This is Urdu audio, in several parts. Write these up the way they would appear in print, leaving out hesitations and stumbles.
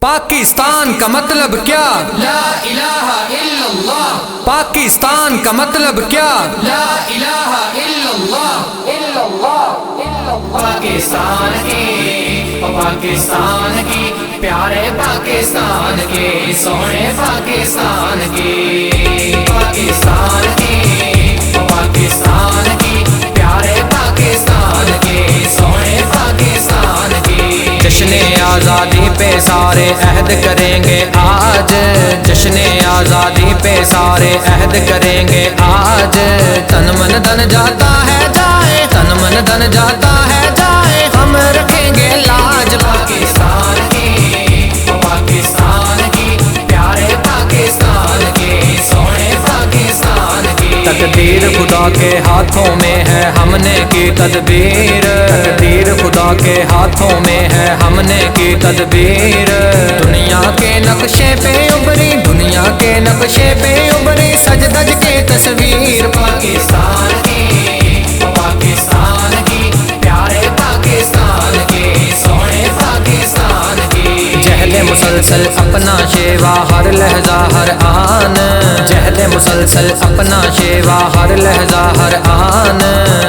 پاکستان کا مطلب کیا؟ لا الہ الا اللہ. پاکستان کا مطلب کیا؟ لا الہ الا اللہ. پاکستان کی پاکستان کی پیارے پاکستان کے سونے پاکستان کی پاکستان کی پاکستان کی پیارے پاکستان کے سونے پاکستان کی. جشن آزادی پہ سارے عہد کریں گے آج، جشن آزادی پہ سارے عہد کریں گے آج. تن من دن جاتا ہے جائے، تن من دن جاتا ہے جائے، ہم رکھیں گے لاج. پاکستان کی پاکستان کی پیارے پاکستان کے سونے پاکستان کی. تقدیر خدا کے ہاتھوں میں ہے، ہم نے کی تدبیر. تقدیر خدا کے ہاتھوں میں ہے، ہم نے کی تدبیر. دنیا کے نقشے پہ ابھری، دنیا کے نقشے پہ ابھری سج دج کے تصویر. پاکستان کی پاکستان کی پیارے پاکستان کے سونے پاکستان کی. جہل مسلسل اپنا شیوا ہر لہجہ ہر آن، جہل مسلسل اپنا شیوا ہر لہجہ ہر آن.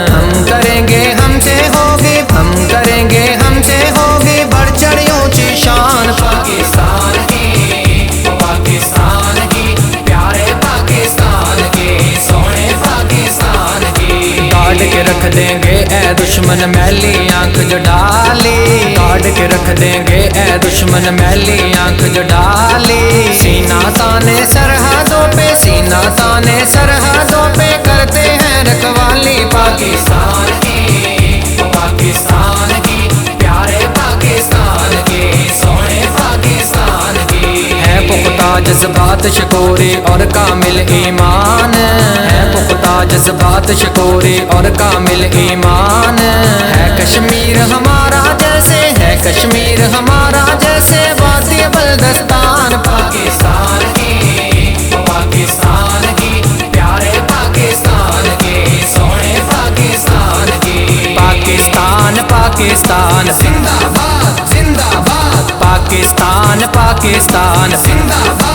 ہم کریں گے ہم سے ہوگی، ہم کریں گے ہم سے ہوگی بڑھ چڑھ اونچی شان. پاکستان کی پاکستان کی پیارے پاکستان کے سونے پاکستان کی. کاٹ کے رکھ دیں گے اے دشمن میلی آنکھ جو ڈالی، کاٹ کے رکھ دیں گے اے دشمن میلی آنکھ جو ڈالی. سینہ تانے سرحدوں پہ، سینہ تانے سرحدوں پہ کرتے ہیں رکھوالی. پاکستان کی پاکستان کی پیارے پاکستان کے سونے پاکستان کی. ہے پختہ جذبات شکوری اور کامل ایمان، ہے پختہ جذبات شکوری اور کامل ایمان. ہے کشمیر ہمارا جیسے، ہے کشمیر ہمارا جیسے وادی بلدستان. پاکستان کی پاکستان کی پیارے پاکستان کے سونے پاکستان کی. پاکستان پاکستان زندہ باد زندہ باد پاکستان پاکستان زندہ باد.